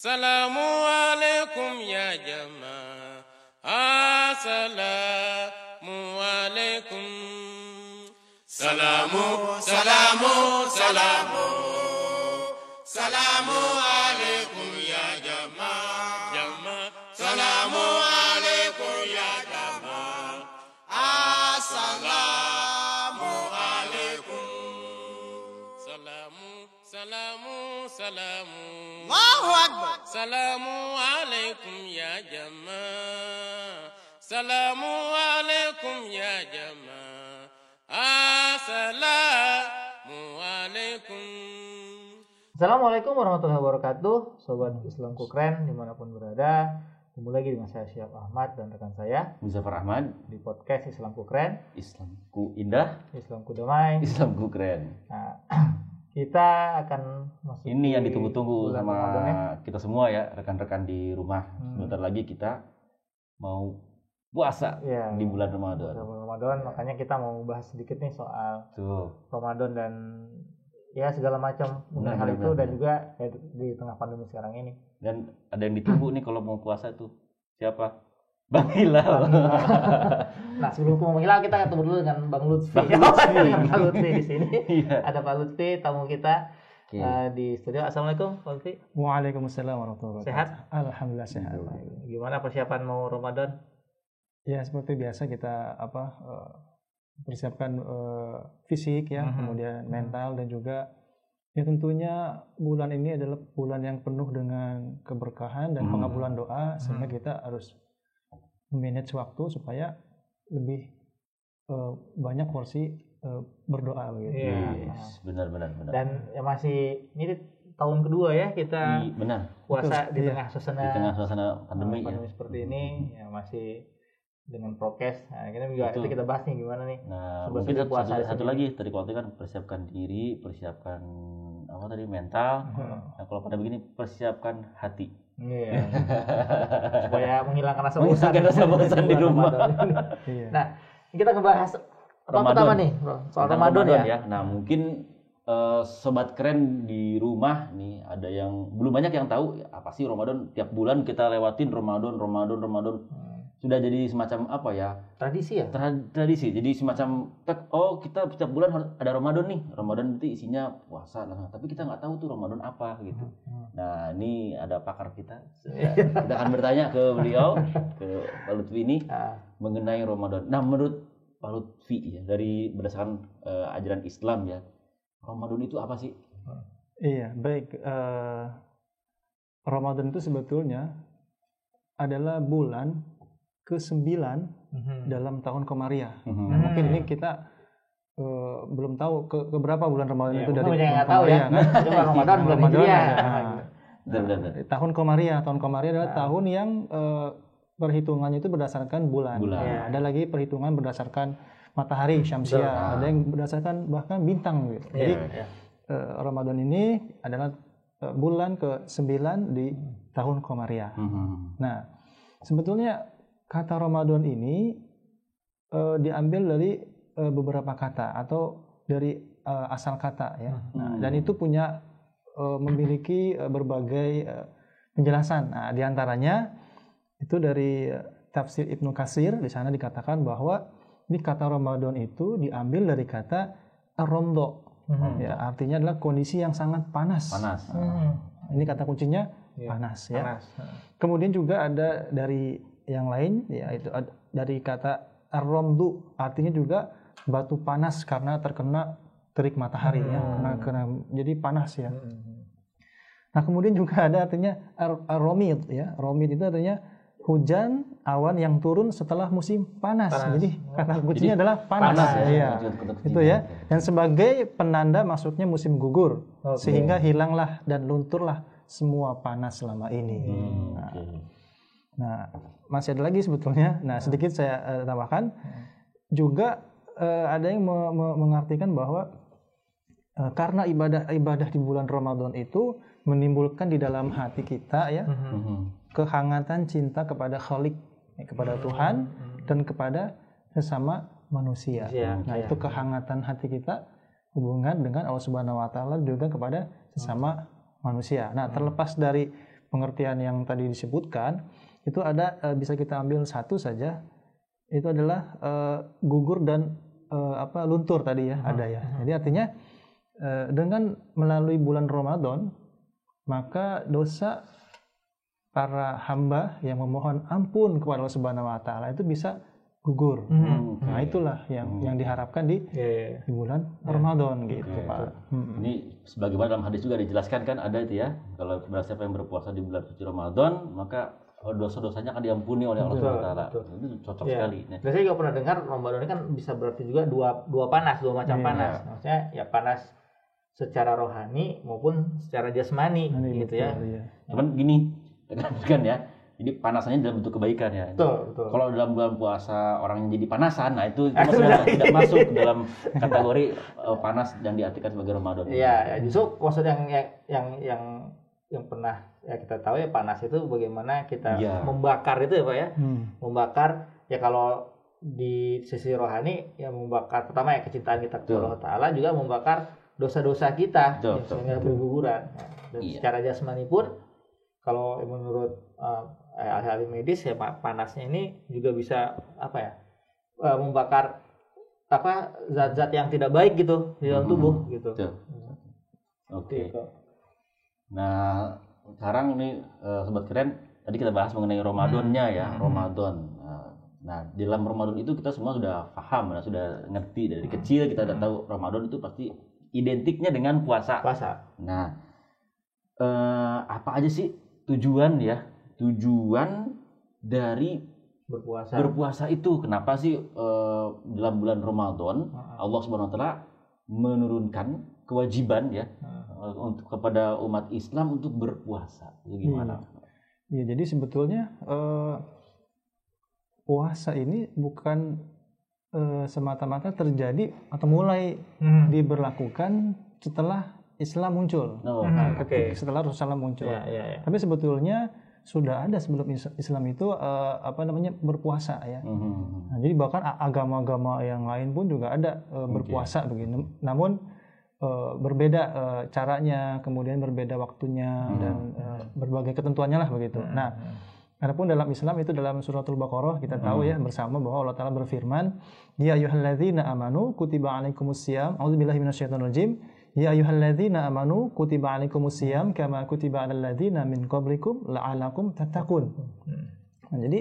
Assalamualaikum ya jamaah. Assalamualaikum. Salamu, salamu, salamu. Assalamualaikum ya jamaah. Jamaah. Assalamualaikum ya jamaah. Assalamualaikum. Salamu, salamu, salamu. Allahu Akbar. Assalamualaikum ya jamaah. Assalamualaikum ya jamaah. Assalamualaikum. Assalamualaikum warahmatullahi wabarakatuh, Sobat Islamku Keren dimanapun berada. Ketemu lagi dengan saya Syihab Ahmad dan rekan saya Muzaffar Ahmad di podcast Islamku Keren, Islamku indah, Islamku damai. Islamku keren. Nah, kita akan masuk Ini yang ditunggu-tunggu bulan sama Ramadan ya. kita semua ya, rekan-rekan di rumah. Sebentar lagi kita mau puasa Ya, di bulan Ramadan. Ramadan, makanya kita mau bahas sedikit nih soal Tuh. Ramadan dan ya segala macam mengenai hal itu dan juga ya, di tengah pandemi sekarang ini. Dan ada yang ditunggu nih kalau mau puasa tuh. Siapa? Bang Hilal. Nah, sebelum ke Bang Hilal kita ketemu dulu dengan Bang Lutfi. Bang Lutfi. Bang Lutfi di sini. Iya. Ada Pak Lutfi, tamu kita Oke. di studio. Assalamualaikum, Pak Lutfi. Waalaikumsalam warahmatullahi wabarakatuh. Sehat? Alhamdulillah sehat. Gimana persiapan mau Ramadan? Ya seperti biasa kita persiapkan fisik ya, kemudian mental dan juga ya tentunya bulan ini adalah bulan yang penuh dengan keberkahan dan pengabulan doa sehingga kita harus manage waktu supaya lebih banyak porsi berdoa begitu. Iya. Yes, benar. Dan ya masih ini tahun kedua ya kita Benar. puasa Betul, di iya. tengah Di tengah suasana pandemi ya. seperti ini ya masih dengan prokes. Nah, kita juga Betul. nanti kita bahas nih gimana nih. Nah, Sebelum mungkin puasa di satu sini. lagi tadi kalau kan persiapkan diri, persiapkan apa tadi mental. Nah, kalau pada begini persiapkan hati. Iya. Supaya menghilangkan rasa bosan. Menghilangkan rasa bosan di rumah. Iya. Nah, ini kita ngebahas apa Ramadan. pertama nih, Bro? Soal Tentang Ramadan ya. Nah, mungkin sobat keren di rumah nih ada yang belum banyak yang tahu ya, apa sih Ramadan. Tiap bulan kita lewatin Ramadan. Sudah jadi semacam apa ya? Tradisi ya? Tradisi. Jadi semacam kita setiap bulan harus ada Ramadan nih. Ramadan nanti isinya puasa lah. Tapi kita nggak tahu tuh Ramadan apa gitu. Nah, ini ada pakar kita. Kita akan bertanya ke beliau, ke Pak Lutfi ini mengenai Ramadan. Nah, menurut Pak Lutfi ya, dari berdasarkan ajaran Islam ya, Ramadan itu apa sih? Iya, baik. Ramadan itu sebetulnya adalah bulan ke-9 dalam tahun Komariah. Nah, mungkin ini kita belum tahu ke berapa bulan Ramadan itu dari Banyak yang tahun nggak tahu ya. Komariah, Cuma Ramadan bulan Ramadan Hijriah. ada. Tahun Komariah adalah tahun yang perhitungannya itu berdasarkan bulan. Ya. Ada lagi perhitungan berdasarkan matahari syamsiah, ada yang berdasarkan bahkan bintang gitu. Jadi Ramadan ini adalah bulan ke-9 di tahun Komariah. Nah, sebetulnya kata Ramadan ini diambil dari beberapa kata atau dari asal kata ya. Nah, dan itu punya memiliki berbagai penjelasan. Nah, diantaranya itu dari tafsir Ibnu Katsir, di sana dikatakan bahwa ini kata Ramadan itu diambil dari kata ar-ramdo. Ya, artinya adalah kondisi yang sangat panas. Ini kata kuncinya panas ya. Kemudian juga ada dari yang lain yaitu dari kata ar-ramdu, artinya juga batu panas karena terkena terik matahari ya, karena jadi panas ya. Nah, kemudian juga ada artinya ar-ramid ya. Ramid itu artinya hujan awan yang turun setelah musim panas. Jadi kata kuncinya adalah panas ya. Itu ya. Dan sebagai penanda maksudnya musim gugur. Sehingga hilanglah dan lunturlah semua panas selama ini. Nah, masih ada lagi sebetulnya. Nah, sedikit saya tambahkan juga ada yang mengartikan bahwa karena ibadah di bulan Ramadan itu menimbulkan di dalam hati kita ya kehangatan cinta kepada Khalik, kepada Tuhan dan kepada sesama manusia. Nah, itu kehangatan hati kita hubungan dengan Allah Subhanahu wa taala juga kepada sesama manusia. Nah, terlepas dari pengertian yang tadi disebutkan itu ada bisa kita ambil satu saja, itu adalah gugur dan luntur tadi ya, ada ya. Jadi artinya dengan melalui bulan Ramadan maka dosa para hamba yang memohon ampun kepada Allah Subhanahu wa taala itu bisa gugur. Nah, itulah yang diharapkan di bulan Ramadan gitu, Pak. Ini sebagaimana dalam hadis juga dijelaskan kan, ada itu ya, kalau siapa yang berpuasa di bulan suci Ramadan maka dosa-dosanya akan diampuni oleh Allah Subhanahu wa taala. Itu cocok sekali. Nah, saya juga pernah dengar Ramadan ini kan bisa berarti juga dua panas, dua macam panas. Maksudnya ya panas secara rohani maupun secara jasmani gitu ya. Cuman gini, kan ya. Jadi panasannya dalam bentuk kebaikan ya. Betul. Kalau dalam bulan puasa orang yang jadi panasan, nah itu sudah tidak masuk dalam kategori panas dan diartikan sebagai Ramadan. Iya, justru maksud yang pernah ya kita tahu ya, panas itu bagaimana kita membakar itu ya Pak ya. Membakar ya, kalau di sisi rohani ya membakar pertama ya kecintaan kita kepada Allah Ta'ala, juga membakar dosa-dosa kita sehingga berguguran. Dan secara jasmani pun kalau menurut ahli medis ya, panasnya ini juga bisa membakar zat-zat yang tidak baik gitu di dalam tubuh gitu. Oke. Nah, sekarang ini Sobat Keren, tadi kita bahas mengenai Ramadannya ya, Ramadan. Nah, di dalam Ramadan itu kita semua sudah paham, sudah ngerti dari kecil kita udah tahu Ramadan itu pasti identiknya dengan puasa. Nah, apa aja sih tujuan dari berpuasa itu? Kenapa sih dalam bulan Ramadan Allah Subhanahu wa taala menurunkan kewajiban ya untuk kepada umat Islam untuk berpuasa? Itu gimana? Ya, jadi sebetulnya puasa ini bukan semata-mata terjadi atau mulai diberlakukan setelah Islam muncul. Setelah Rasulullah muncul. Tapi sebetulnya sudah ada sebelum Islam itu berpuasa ya. Nah, jadi bahkan agama-agama yang lain pun juga ada berpuasa begini. Namun berbeda caranya, kemudian berbeda waktunya dan berbagai ketentuannya lah begitu. Nah, adapun dalam Islam itu dalam suratul Baqarah kita tahu ya bersama bahwa Allah Ta'ala berfirman, ya ayyuhalladzina amanu kutiba alaikumusiyam, a'udzubillahi minasyaitonirrajim, ya ayyuhalladzina amanu kutiba alaikumusiyam kama kutiba alal ladzina min qablikum la'alakum tattaqun. Nah, jadi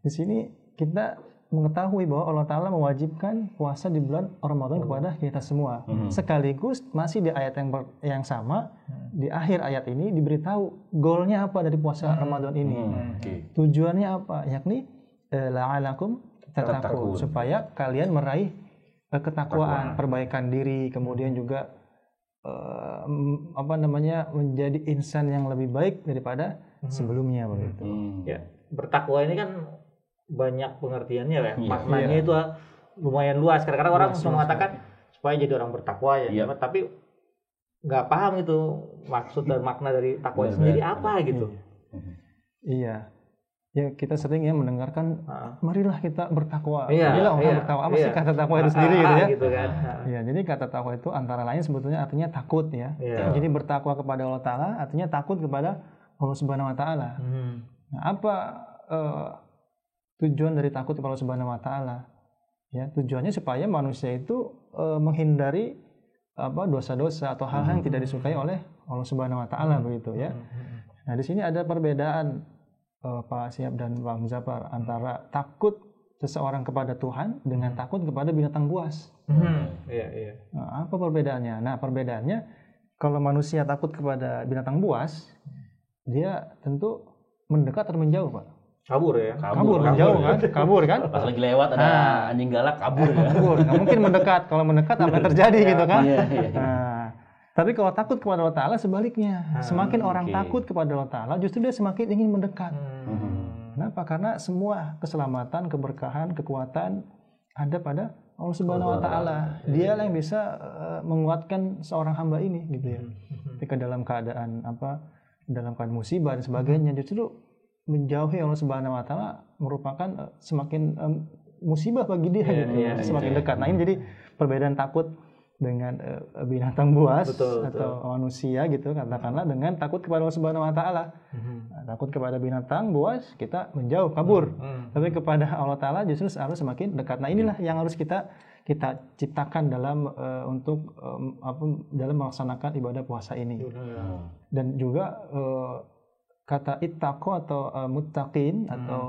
di sini kita mengetahui bahwa Allah Ta'ala mewajibkan puasa di bulan Ramadan kepada kita semua. Sekaligus masih di ayat yang sama, di akhir ayat ini diberitahu goalnya apa dari puasa Ramadan ini. Tujuannya apa? Yakni la'alakum tattaqun, supaya kalian meraih ketakwaan, perbaikan diri, kemudian juga menjadi insan yang lebih baik daripada sebelumnya begitu. Ya, bertakwa ini kan banyak pengertiannya ya. Maknanya itu lumayan luas. Kadang-kadang orang mengatakan supaya jadi orang bertakwa ya, tapi nggak paham itu maksud dan makna dari takwa sendiri apa gitu. Iya. Ya, kita sering ya mendengarkan marilah kita bertakwa. Marilah orang bertakwa. Apa sih kata takwa itu sendiri gitu ya? Gitu kan. Ya, jadi kata takwa itu antara lain sebetulnya artinya takut ya. Jadi bertakwa kepada Allah Ta'ala artinya takut kepada Allah Subhanahu wa taala. Nah, apa tujuan dari takut kepada Allah Subhanahu wa taala? Ya, tujuannya supaya manusia itu menghindari dosa-dosa atau hal-hal yang tidak disukai oleh Allah Subhanahu wa taala begitu ya. Nah, di sini ada perbedaan Pak Syihab dan Pak Muzaffar antara takut seseorang kepada Tuhan dengan takut kepada binatang buas. Nah, apa perbedaannya? Nah, perbedaannya kalau manusia takut kepada binatang buas, dia tentu mendekat atau menjauh, Pak. Kabur ya. Menjauh kan? Kabur kan? Pas lagi lewat ada anjing galak kabur ya. Nggak mungkin mendekat. Kalau mendekat apa yang terjadi gitu kan? Nah, tapi kalau takut kepada Allah Ta'ala sebaliknya. Semakin orang takut kepada Allah Ta'ala justru dia semakin ingin mendekat. Kenapa? Karena semua keselamatan, keberkahan, kekuatan ada pada Allah Subhanahu wa taala. Dialah yang bisa menguatkan seorang hamba ini gitu ya. Ketika dalam keadaan dalam keadaan musibah dan sebagainya, justru menjauhi Allah Subhanahu wa taala merupakan semakin musibah bagi dia gitu. Semakin dekat. Nah, ini jadi perbedaan takut dengan binatang buas betul. Manusia gitu, katakanlah dengan takut kepada Allah Subhanahu wa taala. Takut kepada binatang buas kita menjauh, kabur. Tapi kepada Allah taala justru harus semakin dekat. Nah, inilah yang harus kita ciptakan dalam dalam melaksanakan ibadah puasa ini. Dan juga kata ittaqo atau muttaqin atau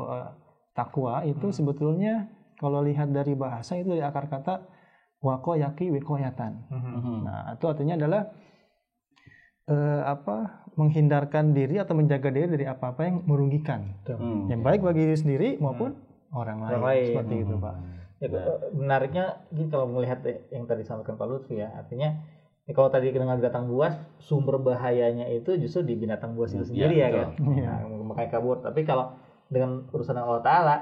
takwa itu sebetulnya kalau lihat dari bahasa itu dari akar kata wako yaki wikoyatan. Nah, itu artinya adalah menghindarkan diri atau menjaga diri dari apa-apa yang merugikan. Yang baik bagi diri sendiri maupun orang lain. Seperti itu, Pak. Ya, menariknya kalau melihat yang tadi disampaikan Pak Lutfi ya, artinya kalau tadi dengan binatang buas, sumber bahayanya itu justru di binatang buas itu sendiri ya kan. Nah, makanya kabur. Tapi kalau dengan urusan Allah Ta'ala,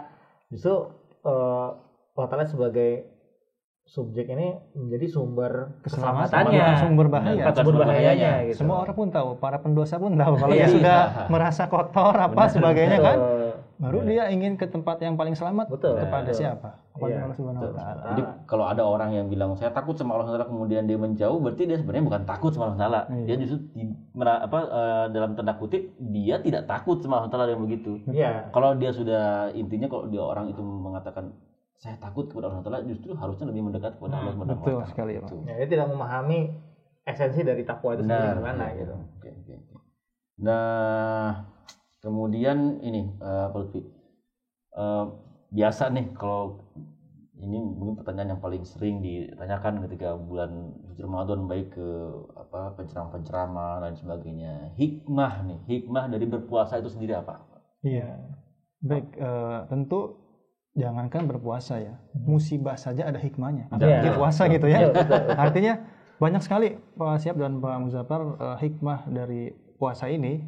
justru Allah Ta'ala sebagai subjek ini menjadi sumber keselamatannya, sumber bahayanya gitu. Semua orang pun tahu, para pendosa pun tahu kalau dia sudah merasa kotor sebagainya kan, baru dia ingin ke tempat yang paling selamat. Kepada siapa? Kepada Allah Subhanahu wa taala. Jadi kalau ada orang yang bilang saya takut sama Allah Taala kemudian dia menjauh, berarti dia sebenarnya bukan takut sama Allah Taala. Dia justru dalam tanda kutip dia tidak takut sama Allah Taala yang begitu. Kalau dia sudah intinya kalau dia orang itu mengatakan saya takut kepada Allah Taala, justru harusnya lebih mendekat kepada Allah Subhanahu wa taala. Betul sekali, Pak. Ya, dia tidak memahami esensi dari takwa itu sendiri gimana gitu. Okay. Nah, kemudian ini Pak Lutfi. Biasa nih kalau ini mungkin pertanyaan yang paling sering ditanyakan ketika bulan suci Ramadan, baik ke penceramah dan sebagainya. Hikmah dari berpuasa itu sendiri apa? Iya. Baik, tentu jangankan berpuasa ya, musibah saja ada hikmahnya. Apalagi puasa gitu ya. Artinya banyak sekali Pak Syihab dan Pak Muzaffar hikmah dari puasa ini.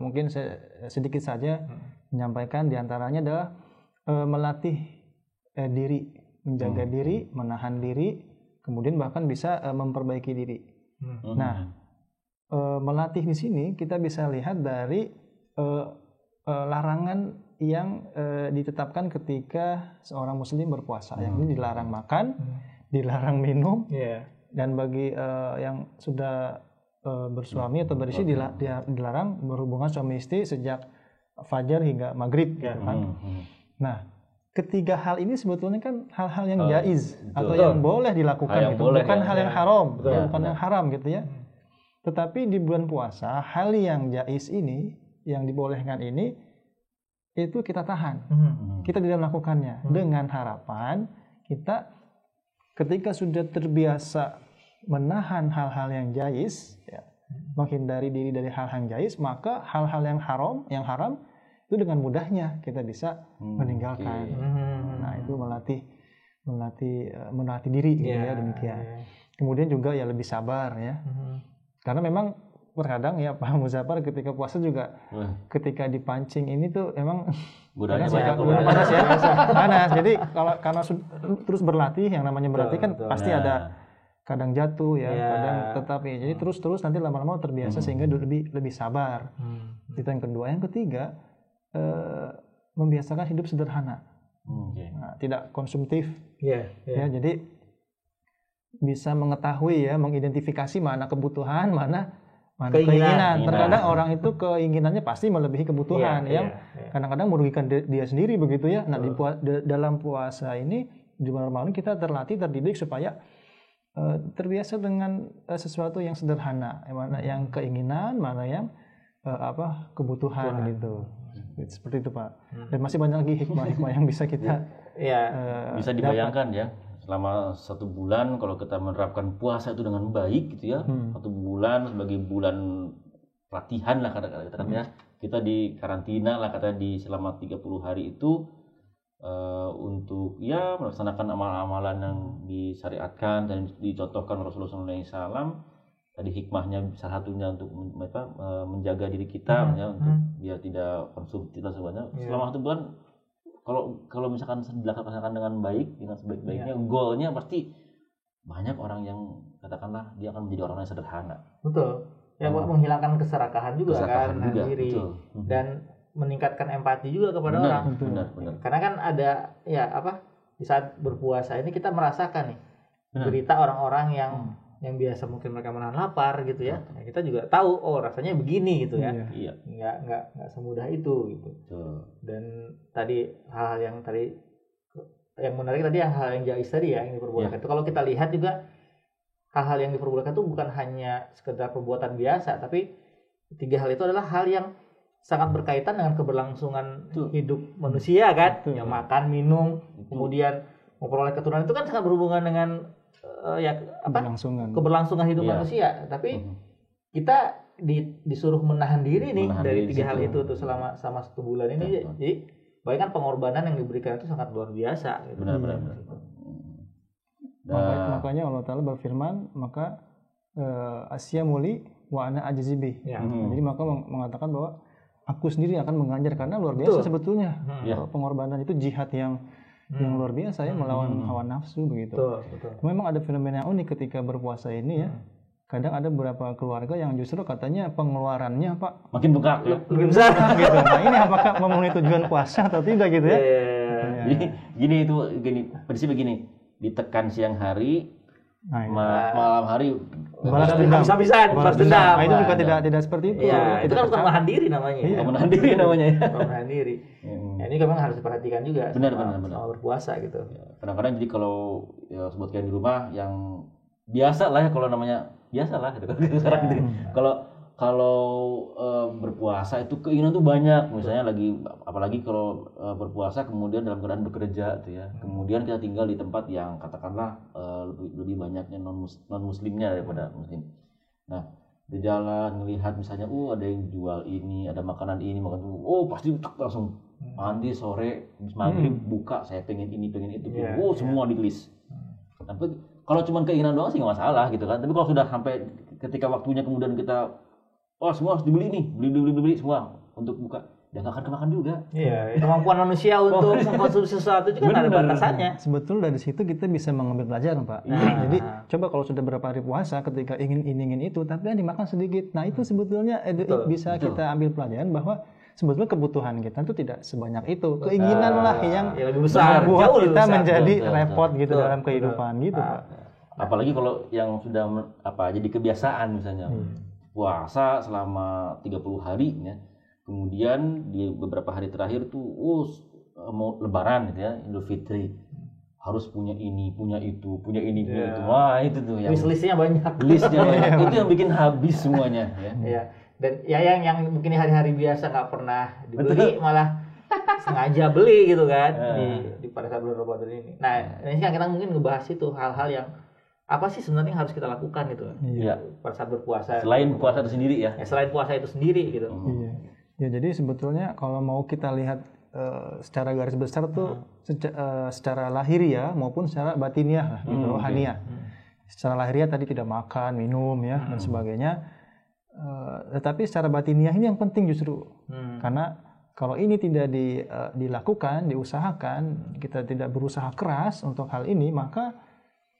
Mungkin saya sedikit saja menyampaikan, diantaranya adalah melatih diri, menjaga diri, menahan diri, kemudian bahkan bisa memperbaiki diri. Nah, melatih di sini kita bisa lihat dari larangan yang ditetapkan ketika seorang muslim berpuasa. Yang ini dilarang makan, dilarang minum, dan bagi yang sudah bersuami atau beristri dilarang berhubungan suami istri sejak fajar hingga maghrib. Gitu kan. Nah, ketiga hal ini sebetulnya kan hal-hal yang jaiz atau yang boleh dilakukan, gitu. Bukan hal yang haram, bukan yang haram gitu ya. Tetapi di bulan puasa hal yang jaiz ini, yang dibolehkan ini, itu kita tahan, kita tidak melakukannya dengan harapan kita ketika sudah terbiasa menahan hal-hal yang jaiz, menghindari diri dari hal yang jaiz, maka hal-hal yang haram itu dengan mudahnya kita bisa meninggalkan. Nah, itu melatih diri gitu ya, demikian. Kemudian juga ya lebih sabar ya, karena memang terkadang ya Pak Muzaffar ketika puasa juga ketika dipancing ini tuh emang panas ya. Jadi karena terus berlatih, yang namanya berlatih kan pasti ada kadang jatuh ya, kadang tetap ya. Jadi terus nanti lama-lama terbiasa sehingga lebih sabar. Itu yang kedua. Yang ketiga, membiasakan hidup sederhana. Nah, tidak konsumtif. Ya, jadi bisa mengetahui ya, mengidentifikasi mana kebutuhan, mana keinginan. Terkadang orang itu keinginannya pasti melebihi kebutuhan, yang kadang-kadang merugikan dia sendiri begitu ya. Nah, dalam puasa ini di bulan Ramadan kita terdidik supaya terbiasa dengan sesuatu yang sederhana, mana yang keinginan, mana yang kebutuhan gitu. Seperti itu Pak. Dan masih banyak lagi hikmah-hikmah yang bisa kita bisa dibayangkan ya. Selama 1 bulan kalau kita menerapkan puasa itu dengan baik gitu ya, 1 bulan sebagai bulan latihan lah kata-kata ya, kita di karantina lah katanya di selama 30 hari itu untuk ya melaksanakan amalan-amalan yang disyariatkan dan dicontohkan Rasulullah SAW. Tadi hikmahnya salah satunya untuk menjaga diri kita ya, untuk biar tidak konsumtif dan sebagainya. Selama 1 bulan kalau misalkan dilaksanakan dengan baik, dengan sebaik-baiknya, goalnya pasti banyak orang yang katakanlah dia akan menjadi orang yang sederhana. Betul. Ya, menghilangkan keserakahan juga kan diri, dan meningkatkan empati juga kepada orang. Benar. Karena kan ada di saat berpuasa ini kita merasakan nih berita orang-orang yang biasa mungkin mereka menahan lapar gitu ya. Nah, kita juga tahu rasanya begini gitu ya. Iya. Nggak semudah itu gitu. Dan tadi hal-hal yang tadi yang menarik tadi hal yang jais tadi ya yang diperbolehkan. Itu kalau kita lihat juga hal-hal yang diperbolehkan itu bukan hanya sekedar perbuatan biasa, tapi 3 hal itu adalah hal yang sangat berkaitan dengan keberlangsungan hidup manusia kan. Ya makan, minum, kemudian memperoleh keturunan itu kan sangat berhubungan dengan keberlangsungan hidup manusia. Tapi kita disuruh menahan diri nih dari 3 hal itu tuh selama 1 bulan ini. Jadi bayangkan pengorbanan yang diberikan itu sangat luar biasa gitu. Benar. Makanya Allah Ta'ala berfirman, maka Asya muli wa ana ajzibi. Jadi maka mengatakan bahwa aku sendiri akan mengajar, karena luar biasa sebetulnya. Pengorbanan itu jihad yang luar biasa ya, melawan hawa nafsu begitu. Betul. Memang ada fenomena yang unik ketika berpuasa ini ya. Kadang ada beberapa keluarga yang justru katanya pengeluarannya makin bengkak ya. Lebih besar gitu. Nah, ini apakah memenuhi tujuan puasa atau tidak gitu ya? Jadi gini, prinsipnya begini, ditekan siang hari, malam hari balas dendam. Balas dendam. Nah, itu juga tidak seperti itu. Itu kan bukan menahan diri namanya. Menahan diri namanya ya. Menahan diri. Ini memang harus diperhatikan juga. Benar. Sama berpuasa gitu. Kadang-kadang jadi kalau sebutkan di rumah yang biasa lah ya, kalau namanya biasa lah gitu. Kalau berpuasa itu keinginan tuh banyak, misalnya apalagi kalau berpuasa kemudian dalam keadaan bekerja gitu ya. Kemudian kita tinggal di tempat yang katakanlah lebih banyaknya non muslimnya daripada muslim. Nah, di jalan ngelihat misalnya ada yang jual ini, ada makanan ini, makan itu, pasti langsung mandi sore maghrib buka, saya pengen ini pengen itu, semua di list. Tapi kalau cuma keinginan doang sih nggak masalah gitu kan. Tapi kalau sudah sampai ketika waktunya kemudian kita semua harus dibeli nih, beli semua untuk buka, ya nggak akan kemakan juga. Iya, kemampuan manusia untuk mengkonsumsi sesuatu itu kan ada batasannya. Sebetulnya dari situ kita bisa mengambil pelajaran, Pak. Jadi coba kalau sudah berapa hari puasa, ketika ingin itu, tapi yang dimakan sedikit. Nah itu sebetulnya bisa kita ambil pelajaran bahwa sebetulnya kebutuhan kita itu tidak sebanyak itu. Keinginan lah yang lebih besar, membuat kita menjadi repot gitu dalam kehidupan gitu, Pak. Apalagi kalau yang sudah jadi kebiasaan misalnya. Puasa selama 30 hari ya. Kemudian di beberapa hari terakhir tuh mau lebaran gitu ya, Idul Fitri. Harus punya ini, punya itu, punya ini, punya itu. Wah, itu tuh yang listnya banyak. Itu yang bikin habis semuanya ya. Iya. Dan ya yang mungkin hari-hari biasa nggak pernah dibeli malah sengaja beli gitu kan di pada saat bulan Ramadan ini. Nah, ini kan kita mungkin ngebahas itu hal-hal yang apa sih sebenarnya yang harus kita lakukan gitu pada saat berpuasa. Selain puasa itu sendiri ya. Selain puasa itu sendiri gitu. Iya. Ya jadi sebetulnya kalau mau kita lihat secara garis besar tuh secara lahiriah maupun secara batiniah gitu, rohaniah. Secara lahiriah tadi tidak makan, minum ya dan sebagainya. Tetapi secara batiniah ini yang penting justru. Karena kalau ini tidak dilakukan, diusahakan, kita tidak berusaha keras untuk hal ini, maka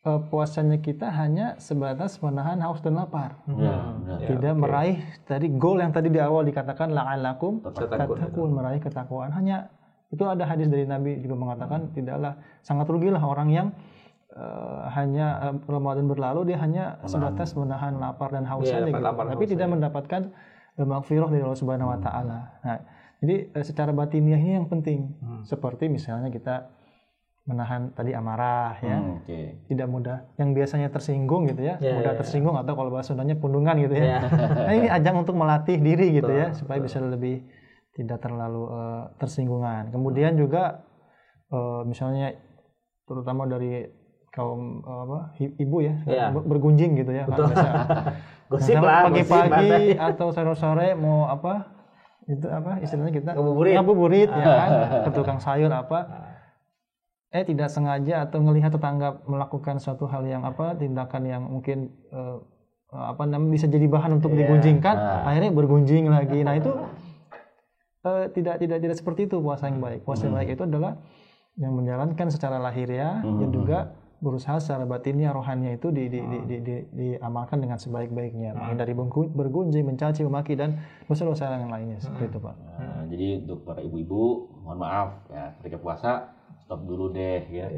puasanya kita hanya sebatas menahan haus dan lapar. Tidak meraih tadi goal yang tadi di awal dikatakan la'alakum tattaqun, meraih ketakwaan. Hanya itu ada hadis dari Nabi juga mengatakan tidaklah sangat rugilah orang yang hanya Ramadan berlalu dia hanya sebatas menahan lapar dan haus saja gitu. Tapi tidak mendapatkan maghfirah dari Allah Subhanahu wa taala. Nah, jadi secara batiniah ini yang penting. Seperti misalnya kita menahan tadi amarah ya, tidak mudah, yang biasanya tersinggung gitu ya, mudah tersinggung atau kalau bahasa Sundanya pundungan gitu ya. Nah ini ajang untuk melatih diri gitu ya, supaya bisa lebih tidak terlalu tersinggungan. Kemudian juga misalnya terutama dari kaum ibu ya, bergunjing gitu ya. Gosip lah, pagi-pagi atau sore-sore mau itu istilahnya kita ngabuburit ya kan, ke tukang sayur tidak sengaja atau melihat tetangga melakukan suatu hal yang tindakan yang mungkin bisa jadi bahan untuk digunjingkan, akhirnya bergunjing lagi. Nah itu tidak seperti itu puasa yang baik. Puasa yang baik itu adalah yang menjalankan secara lahiriah dan juga berusaha secara batinnya, rohaninya itu diamalkan dengan sebaik-baiknya. Menghindari bergunjing, mencaci, memaki dan dosa-dosa yang lainnya seperti itu, Pak. Jadi untuk para ibu-ibu, mohon maaf ya, ketika puasa stop dulu deh ya.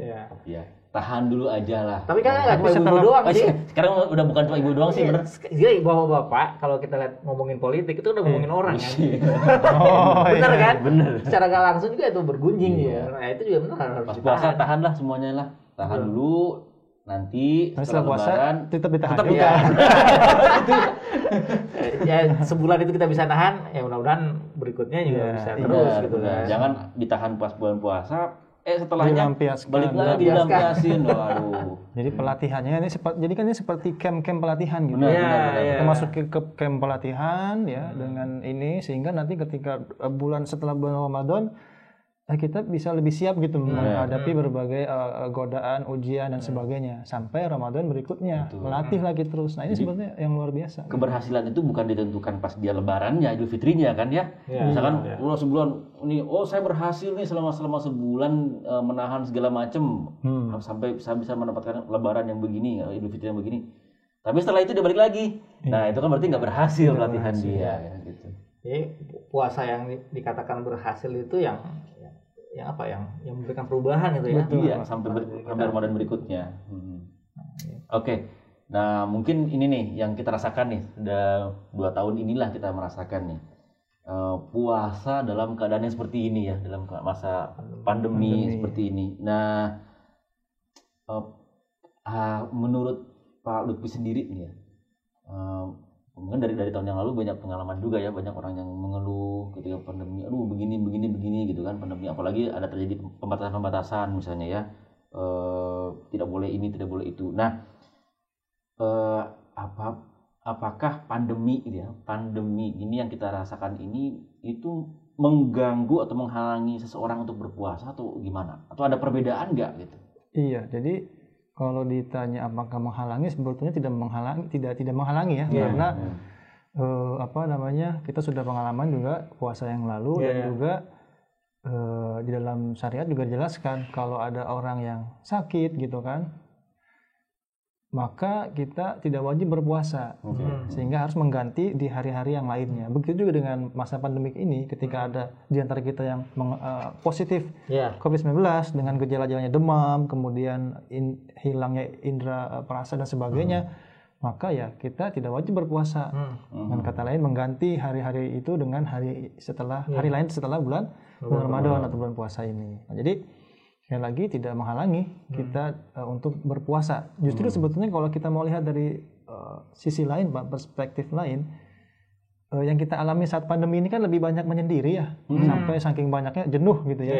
tahan dulu aja lah. Tapi kan nggak cuma ibu doang sih. Sekarang udah bukan cuma ibu doang sih, bener. Jadi bapak-bapak kalau kita lihat ngomongin politik itu udah ngomongin orang kan. Bener kan? Bener. Secara nggak langsung juga itu bergunjing ya. Nah itu juga benar harus pas puasa tahan lah semuanya lah. Tahan dulu. Nanti setelah puasa lebaran tetap ditahan. Ya sebulan itu kita bisa tahan, ya mudah-mudahan berikutnya juga bisa terus gitu kan. Jangan ditahan pas bulan puasa, setelahnya balik lagi dilampiasin. Waduh. Jadi pelatihannya ini seperti camp pelatihan gitu. Benar. Kita masuk ke camp pelatihan ya dengan ini sehingga nanti ketika setelah bulan Ramadan kita bisa lebih siap gitu menghadapi berbagai godaan, ujian dan sebagainya sampai Ramadan berikutnya. Melatih lagi terus. Nah, ini sebenarnya yang luar biasa. Keberhasilan itu bukan ditentukan pas dia lebarannya, Idul Fitrinya kan ya. Misalkan sebulan ini saya berhasil nih selama sebulan menahan segala macam sampai saya bisa mendapatkan lebaran yang begini, Idul Fitri yang begini. Tapi setelah itu dia balik lagi. Nah, itu kan berarti nggak berhasil latihan dia gitu. Jadi puasa yang dikatakan berhasil itu yang memberikan perubahan itu ya. Iya, sampai Ramadan berikutnya. Oke. Nah, mungkin ini nih yang kita rasakan nih, sudah 2 tahun inilah kita merasakan nih. Puasa dalam keadaan yang seperti ini ya, dalam masa pandemi seperti ini. Nah, menurut Pak Lutfi sendiri nih ya, mungkin dari tahun yang lalu banyak pengalaman juga ya, banyak orang yang mengeluh ketika pandemi, aduh begini gitu kan, pandemi apalagi ada terjadi pembatasan misalnya ya, tidak boleh ini, tidak boleh itu. Nah, apakah pandemi ini yang kita rasakan ini itu mengganggu atau menghalangi seseorang untuk berpuasa atau gimana? Atau ada perbedaan nggak gitu? Iya, jadi kalau ditanya apakah menghalangi, sebetulnya tidak menghalangi ya, karena kita sudah pengalaman juga puasa yang lalu dan juga di dalam syariat juga dijelaskan kalau ada orang yang sakit gitu kan, maka kita tidak wajib berpuasa, sehingga harus mengganti di hari-hari yang lainnya. Begitu juga dengan masa pandemik ini, ketika ada di antara kita yang positif COVID-19 dengan gejala-gejalanya demam, kemudian hilangnya indera perasa dan sebagainya, maka ya kita tidak wajib berpuasa. Dengan kata lain, mengganti hari-hari itu dengan hari lain setelah bulan Ramadan atau bulan puasa ini. Nah, jadi sekali lagi tidak menghalangi kita untuk berpuasa. Justru sebetulnya kalau kita mau lihat dari sisi lain, perspektif lain, yang kita alami saat pandemi ini kan lebih banyak menyendiri ya, sampai saking banyaknya jenuh gitu ya.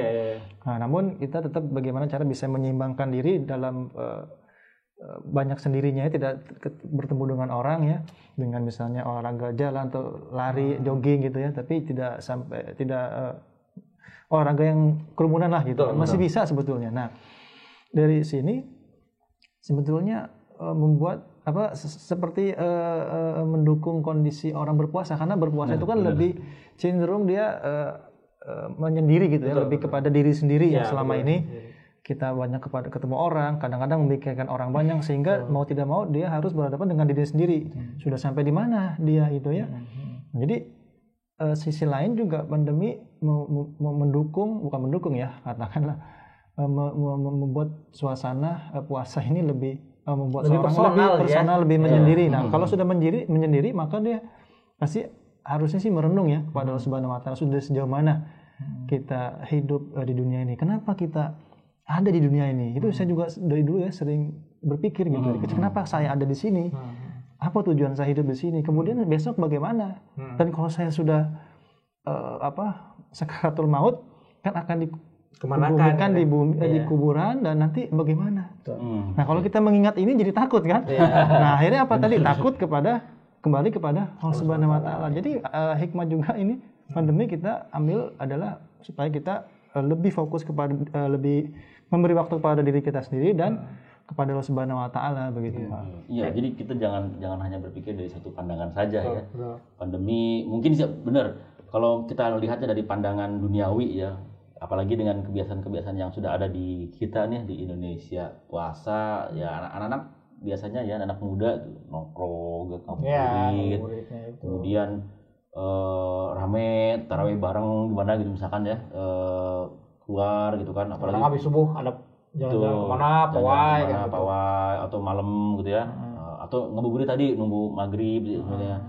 Nah, namun kita tetap bagaimana cara bisa menyeimbangkan diri dalam banyak sendirinya, tidak bertemu dengan orang ya, dengan misalnya olahraga jalan atau lari, jogging gitu ya, tapi tidak olahraga yang kerumunan lah gitu. Masih bisa sebetulnya. Nah, dari sini sebetulnya membuat seperti mendukung kondisi orang berpuasa, karena berpuasa itu kan lebih cenderung dia menyendiri gitu ya, lebih kepada diri sendiri yang selama ini kita banyak ketemu orang, kadang-kadang memikirkan orang banyak, sehingga mau tidak mau dia harus berhadapan dengan diri sendiri. Sudah sampai di mana dia gitu ya. Jadi sisi lain juga pandemi bukan mendukung ya, katakanlah membuat suasana puasa ini lebih membuat lebih personal, lebih menyendiri. Nah, kalau sudah menyendiri, maka dia pasti harusnya sih merenung ya kepada Allah Subhanahu wa Ta'ala, sudah sejauh mana kita hidup di dunia ini, kenapa kita ada di dunia ini. Itu saya juga dari dulu ya sering berpikir gitu, kenapa saya ada di sini, apa tujuan saya hidup di sini, kemudian besok bagaimana, dan kalau saya sudah sakaratul maut kan akan dikuburkan di bumi, di kuburan, dan nanti bagaimana. Nah, kalau kita mengingat ini jadi takut kan. Nah, akhirnya apa tadi, takut kembali kepada Allah Subhanahu wa Ta'ala. Jadi hikmah juga ini pandemi kita ambil adalah supaya kita lebih fokus kepada lebih memberi waktu kepada diri kita sendiri dan kepada Allah Subhanahu wa Ta'ala begitu, Pak. Iya, jadi kita jangan hanya berpikir dari satu pandangan saja ya. Pandemi mungkin benar kalau kita lihatnya dari pandangan duniawi ya, apalagi dengan kebiasaan-kebiasaan yang sudah ada di kita nih di Indonesia, puasa ya, anak-anak biasanya ya, anak muda nongkrong, ngabuburit, kemudian rame tarawih bareng gimana gitu misalkan ya, keluar gitu kan, apalagi habis subuh ada Jalan-jalan kemana, pawai, atau malam gitu ya, atau ngabuburit tadi nunggu maghrib sebenarnya.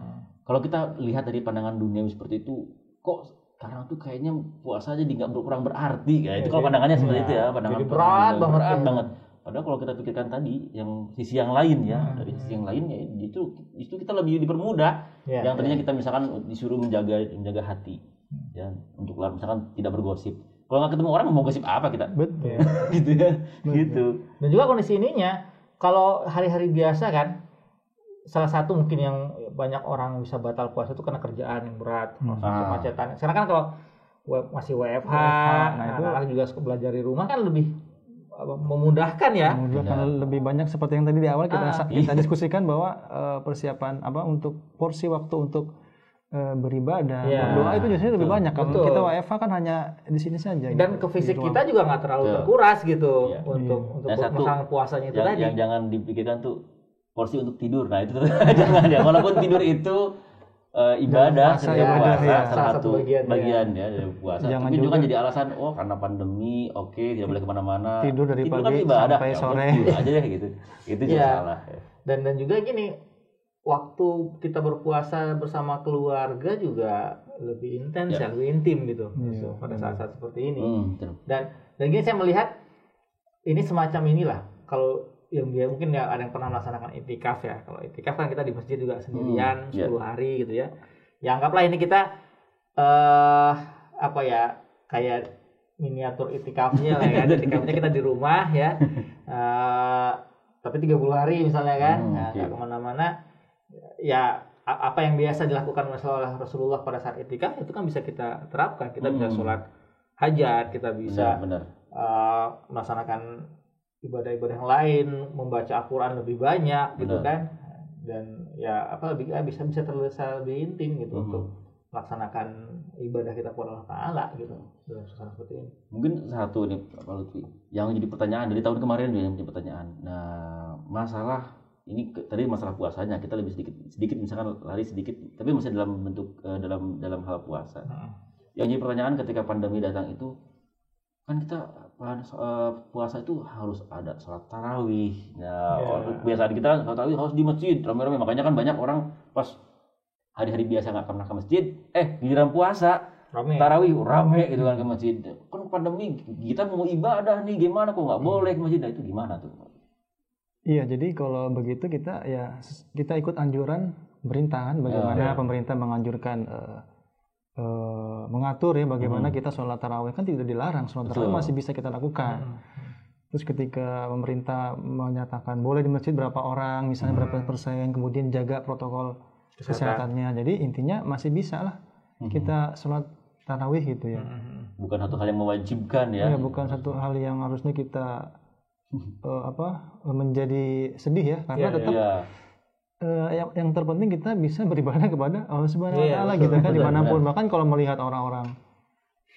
Kalau kita lihat dari pandangan dunia seperti itu, kok sekarang tuh kayaknya puasa jadi nggak kurang berarti kayak itu kalau pandangannya seperti itu ya, pandangan jadi berat banget. Padahal kalau kita pikirkan tadi yang sisi yang lain ya, dari sisi yang lain ya itu kita lebih dipermudah. Yang tadinya kita misalkan disuruh menjaga hati ya, untuk misalkan tidak bergosip. Kalau nggak ketemu orang mau gosip apa kita? Betul. Gitu ya. Gitu. Dan juga kondisi ininya kalau hari-hari biasa kan, salah satu mungkin yang banyak orang bisa batal puasa itu karena kerjaan yang berat, kemacetan. Sekarang kan kalau masih WFH, anak-anak juga belajar di rumah kan lebih memudahkan ya. Memudahkan lebih banyak seperti yang tadi di awal kita diskusikan bahwa persiapan untuk porsi waktu untuk beribadah, berdoa itu biasanya lebih banyak. Kalau kita WFH kan hanya di sini saja. Dan ke fisik kita juga nggak terlalu terkuras gitu untuk masalah puasanya itu tadi. Yang jangan dipikirkan tuh porsi untuk tidur. Nah itu jangan ya. Walaupun tidur itu ibadah, setiap puasa salah satu bagian ya dari puasa. Tapi juga jadi alasan karena pandemi, tidak boleh kemana-mana. Tidur dari pagi kan ibadah, sampai sore. Tidur aja deh gitu. Itu juga salah. Dan juga gini. Waktu kita berpuasa bersama keluarga juga lebih intens ya, lebih intim gitu pada saat-saat seperti ini. Dan gini saya melihat ini semacam inilah kalau yang dia mungkin ya ada yang pernah melaksanakan itikaf ya. Kalau itikaf kan kita di masjid juga sendirian 10 hari gitu ya. Ya anggaplah ini kita kayak miniatur itikafnya lah ya. Itikafnya kita di rumah ya. Tapi 30 hari misalnya kan, nggak kemana-mana. Ya apa yang biasa dilakukan oleh Rasulullah pada saat itikaf itu kan bisa kita terapkan. Kita bisa sholat hajat, kita bisa melaksanakan ibadah-ibadah yang lain, membaca Al-Quran lebih banyak gitu kan. Dan ya bisa terlihat lebih intim gitu untuk melaksanakan ibadah kita kepada Allah Ta'ala gitu dalam suasana seperti ini. Mungkin satu nih Pak Lutfi yang jadi pertanyaan dari tahun kemarin yang jadi pertanyaan. Nah masalah ini tadi masalah puasanya kita lebih sedikit misalkan lari sedikit tapi masih dalam bentuk dalam hal puasa. Yang jadi pertanyaan ketika pandemi datang itu kan kita puasa itu harus ada sholat tarawih. Nah kebiasaan kita sholat tarawih harus di masjid ramai-ramai, makanya kan banyak orang pas hari-hari biasa nggak pernah ke masjid, giliran puasa tarawih rame gitu kan ke masjid. Kan pandemi kita mau ibadah nih gimana kok nggak boleh ke masjid? Nah itu gimana tuh? Iya, jadi kalau begitu kita ikut anjuran pemerintahan bagaimana pemerintah menganjurkan mengatur ya bagaimana kita sholat tarawih, kan tidak dilarang, sholat tarawih masih bisa kita lakukan. Terus ketika pemerintah menyatakan boleh di masjid berapa orang, misalnya berapa persen, kemudian jaga protokol kesehatannya, jadi intinya masih bisa lah kita sholat tarawih gitu ya. Bukan satu hal yang mewajibkan ya. Bukan satu hal yang harusnya kita menjadi sedih ya, karena tetap yang terpenting kita bisa beribadah kepada Allah Subhanahu wa Ta'ala gitu kan, dimanapun. Bahkan kalau melihat orang-orang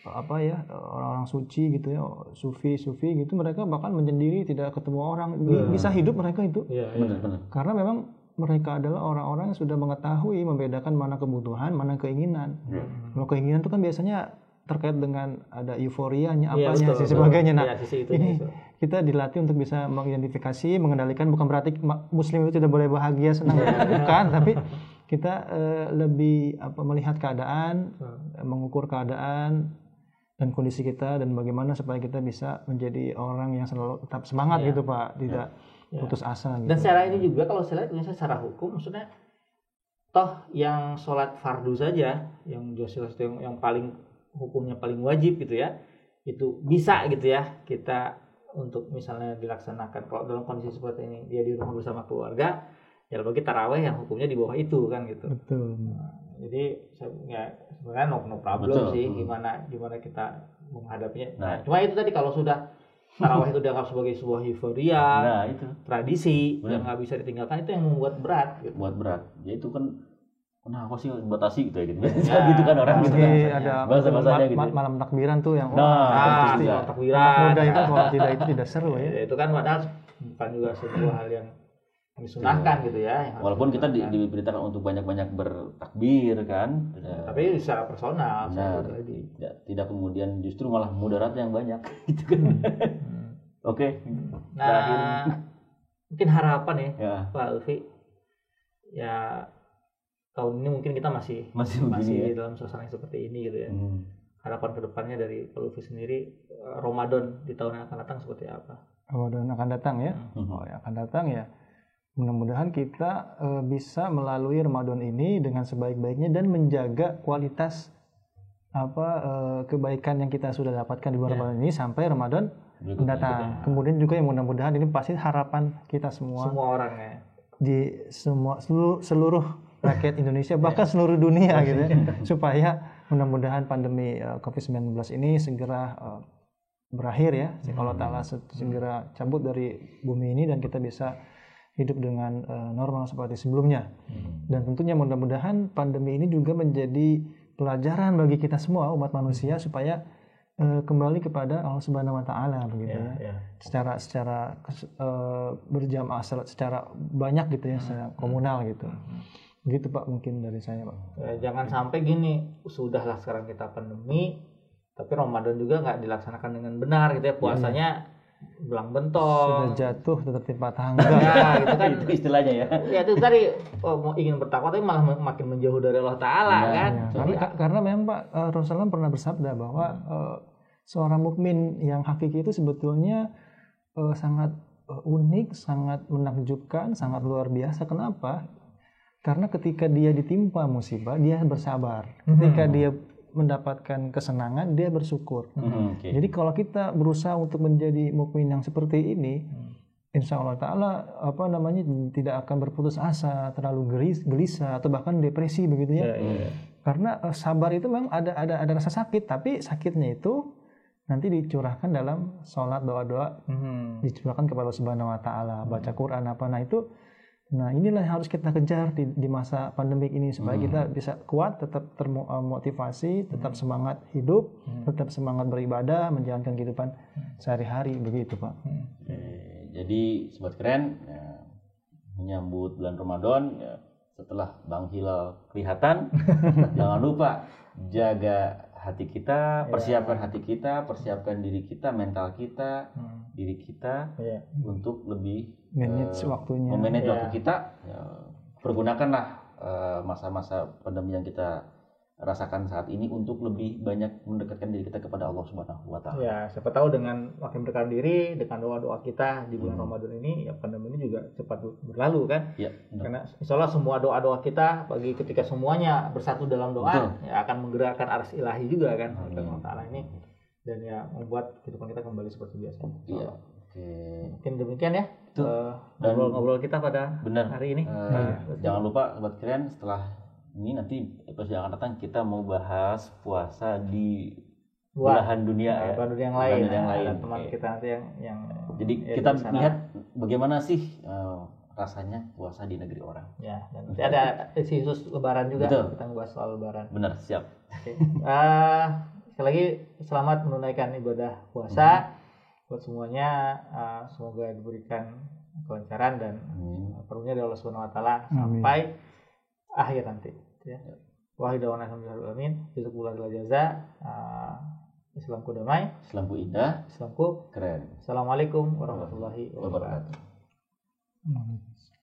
orang-orang suci gitu ya, sufi gitu, mereka bahkan menyendiri tidak ketemu orang, bisa hidup mereka itu. Benar. Karena memang mereka adalah orang-orang yang sudah mengetahui membedakan mana kebutuhan, mana keinginan. Kalau keinginan itu kan biasanya terkait dengan ada euforianya, apanya, sebagainya. Nah, ini kita dilatih untuk bisa mengidentifikasi, mengendalikan. Bukan berarti Muslim itu tidak boleh bahagia, senang, bukan. Tapi kita lebih melihat keadaan, mengukur keadaan dan kondisi kita, dan bagaimana supaya kita bisa menjadi orang yang selalu tetap semangat gitu Pak, tidak putus asa. Gitu. Dan secara ini juga kalau saya lihat misalnya secara hukum, maksudnya toh yang sholat fardu saja, yang paling hukumnya paling wajib gitu ya, itu bisa gitu ya kita untuk misalnya dilaksanakan kalau dalam kondisi seperti ini dia di rumah bersama keluarga, ya bagi tarawih yang hukumnya di bawah itu kan gitu. Betul. Jadi sebenarnya no problem sih gimana kita menghadapinya. Nah, cuma itu tadi kalau sudah tarawih itu dianggap sebagai sebuah euforia, tradisi yang nggak bisa ditinggalkan, itu yang membuat berat. Gitu. Buat berat. Ya itu kan kenapa sih batasi gitu ya gitu. Gitu kan orang gitu kan. Ada bahasa-bahasanya gitu. Malam takbiran tuh yang pasti takbiran. Mudah itu kalau tidak itu tidak seru ya. Itu kan padahal bukan juga sebuah hal yang disunahkan gitu ya. Walaupun kita diberitakan untuk banyak-banyak bertakbir kan. Tapi secara personal. Tidak kemudian justru malah mudarat yang banyak gitu kan. Oke. Nah, mungkin harapan ya Pak Lutfi. Ya tahun ini mungkin kita masih dalam suasana yang seperti ini gitu ya. Harapan kedepannya dari Pak Lutfi sendiri, Ramadan di tahun yang akan datang seperti apa? Ramadan akan datang ya. Akan datang ya. Mudah-mudahan kita bisa melalui Ramadan ini dengan sebaik-baiknya dan menjaga kualitas kebaikan yang kita sudah dapatkan di bulan Ramadan ini sampai Ramadan mendatang. Kemudian juga yang mudah-mudahan ini pasti harapan kita semua orang ya. Di seluruh rakyat Indonesia bahkan seluruh dunia gitu ya, supaya mudah-mudahan pandemi COVID-19 ini segera berakhir ya. Allah Ta'ala segera cabut dari bumi ini dan kita bisa hidup dengan normal seperti sebelumnya. Dan tentunya mudah-mudahan pandemi ini juga menjadi pelajaran bagi kita semua umat manusia supaya kembali kepada Allah Subhanahu wa taala begitu ya. Secara berjamaah, secara banyak gitu ya, secara komunal gitu. Begitu Pak mungkin dari saya, Pak. Jangan sampai gini, sudahlah sekarang kita pandemi tapi Ramadan juga nggak dilaksanakan dengan benar gitu ya, puasanya belang bentong, sudah jatuh tetap timpa tangga. Ya, gitu kan. Itu istilahnya ya. Ya itu tadi mau ingin bertakwa tapi malah makin menjauh dari Allah Taala kan. Ya. Karena memang Pak Rasulullah pernah bersabda bahwa seorang mukmin yang hakiki itu sebetulnya sangat unik, sangat menakjubkan, sangat luar biasa. Kenapa? Karena ketika dia ditimpa musibah, dia bersabar. Ketika dia mendapatkan kesenangan, dia bersyukur. Jadi kalau kita berusaha untuk menjadi mukmin yang seperti ini, insya Allah Ta'ala tidak akan berputus asa, terlalu gelisah atau bahkan depresi begitu ya. Karena sabar itu memang ada rasa sakit, tapi sakitnya itu nanti dicurahkan dalam sholat, doa-doa, dicurahkan kepada Allah Subhanahu Wa Ta'ala, baca Quran apa. Nah inilah yang harus kita kejar di masa pandemik ini supaya kita bisa kuat, tetap termotivasi, tetap semangat hidup, tetap semangat beribadah, menjalankan kehidupan sehari-hari begitu Pak. Jadi Sobat Keren menyambut bulan Ramadan setelah Bang Hilal kelihatan, jangan lupa jaga hati kita, persiapkan hati kita, persiapkan diri kita, mental kita, diri kita untuk lebih manage waktunya, memanage waktu kita. Pergunakanlah masa-masa pandemi yang kita rasakan saat ini untuk lebih banyak mendekatkan diri kita kepada Allah Subhanahu wa taala. Ya, siapa tahu dengan makin mendekatkan diri dengan doa-doa kita di bulan Ramadan ini, ya pandemi ini juga cepat berlalu kan? Ya, karena insyaallah semua doa-doa kita bagi ketika semuanya bersatu dalam doa, ya akan menggerakkan arsy ilahi juga kan Allah Taala ini, dan ya membuat kehidupan kita kembali seperti biasa. Iya. Mungkin demikian ya. Ngobrol-ngobrol kita pada hari ini. Jangan lupa Sobat Keren, setelah ini nanti episode yang akan datang kita mau bahas puasa di belahan dunia belahan dunia yang lain. Ada teman kita nanti yang jadi kita lihat bagaimana sih rasanya puasa di negeri orang. Ya, dan nanti ada isi khusus Lebaran juga. Betul. Kita bahas soal Lebaran. Benar, siap. Oke. Sekali lagi selamat menunaikan ibadah puasa buat semuanya. Semoga diberikan kelancaran dan perlunya dari Allah Subhanahu wa taala sampai akhir nanti ya. Wahidawna alhamdulillah, jazakumullahu jaza. Islamku damai, Islamku indah, Islamku keren. Assalamualaikum warahmatullahi wabarakatuh.